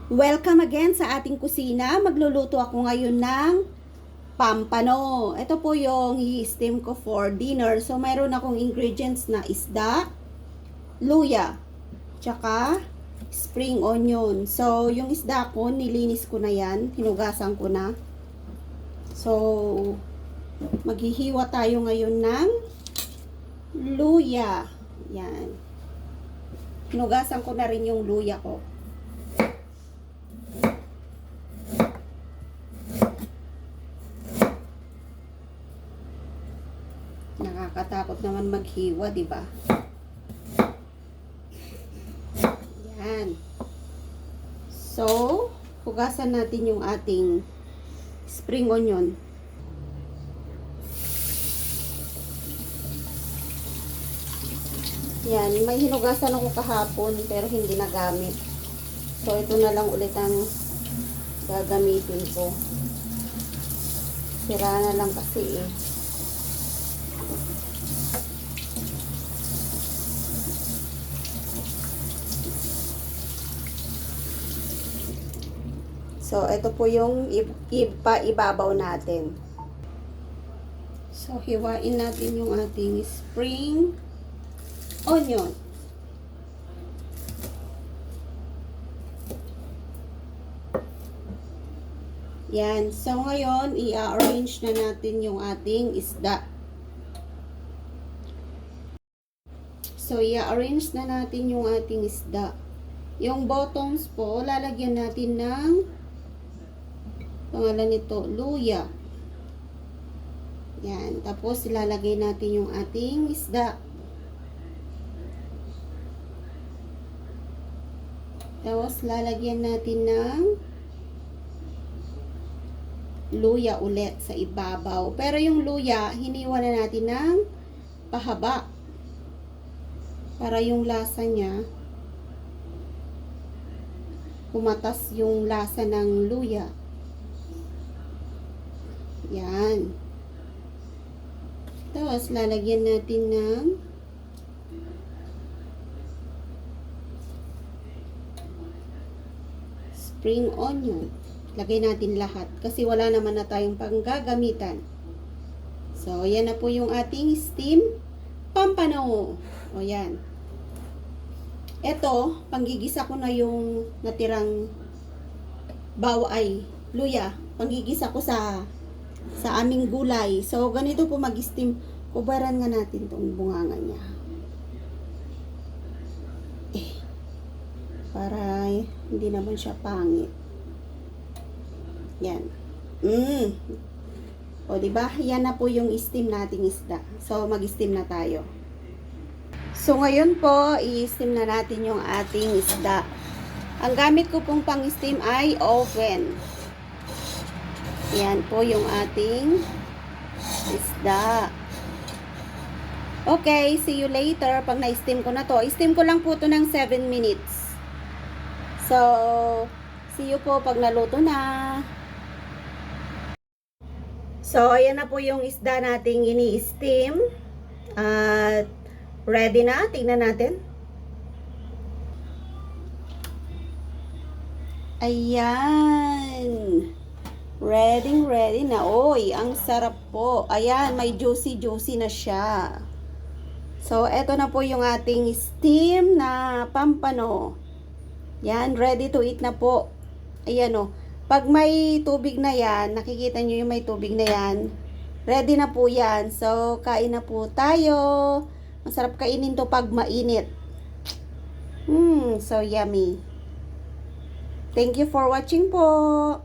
Welcome again sa ating kusina. Magluluto ako ngayon ng pampano. Ito po yung i-steam ko for dinner. So, mayroon akong ingredients na isda, luya, tsaka spring onion. So, yung isda ko, nilinis ko na yan. Hinugasan ko na. So, maghihiwa tayo ngayon ng luya. Yan. Hinugasan ko na rin yung luya ko. Nakakatakot naman maghiwa, di ba? Yan. So, hugasan natin yung ating spring onion. Yan, may hinugasan ako kahapon pero hindi nagamit. So, ito na lang ulit ang gagamitin ko. Sira na lang kasi eh. So, ito po yung ibabaw natin. So, hiwain natin yung ating spring onion. Yan. So, ngayon, i-arrange na natin yung ating isda. So, i-arrange na natin yung ating isda. Yung bottoms po, lalagyan natin ng pangalan nito, luya. Yan. Tapos, ilalagay natin yung ating isda. Tapos, lalagyan natin ng luya ulit sa ibabaw. Pero yung luya, hiniwa na natin ng pahaba. Para yung lasa niya, pumatas yung lasa ng luya. Yan. Tapos, lalagyan natin ng spring onion. Lagay natin lahat. Kasi wala naman na tayong panggagamitan. So, yan na po yung ating steam pampano. O, yan. Ito, panggigisa ko na yung natirang luya. Panggigisa ko sa aming gulay. So, ganito po mag-steam. Kubaran nga natin tong bunganga niya. Para hindi naman siya pangit. Yan. O, diba? Yan na po yung steam nating isda. So, mag-steam na tayo. So, ngayon po, i-steam na natin yung ating isda. Ang gamit ko pong pang-steam ay oven. Yan po yung ating isda. Okay, see you later. Pag na-steam ko na to. Steam ko lang po to ng 7 minutes. So, see you po pag naluto na. So, ayan na po yung isda nating ini-steam. At ready na. Tingnan natin. Ayan. Ready na. Oy, ang sarap po. Ayan, may juicy na siya. So, eto na po yung ating steam na pampano. Yan, ready to eat na po. Ayan o. Pag may tubig na yan, nakikita nyo yung may tubig na yan, ready na po yan. So, kain na po tayo. Masarap kainin to pag mainit. So yummy. Thank you for watching po.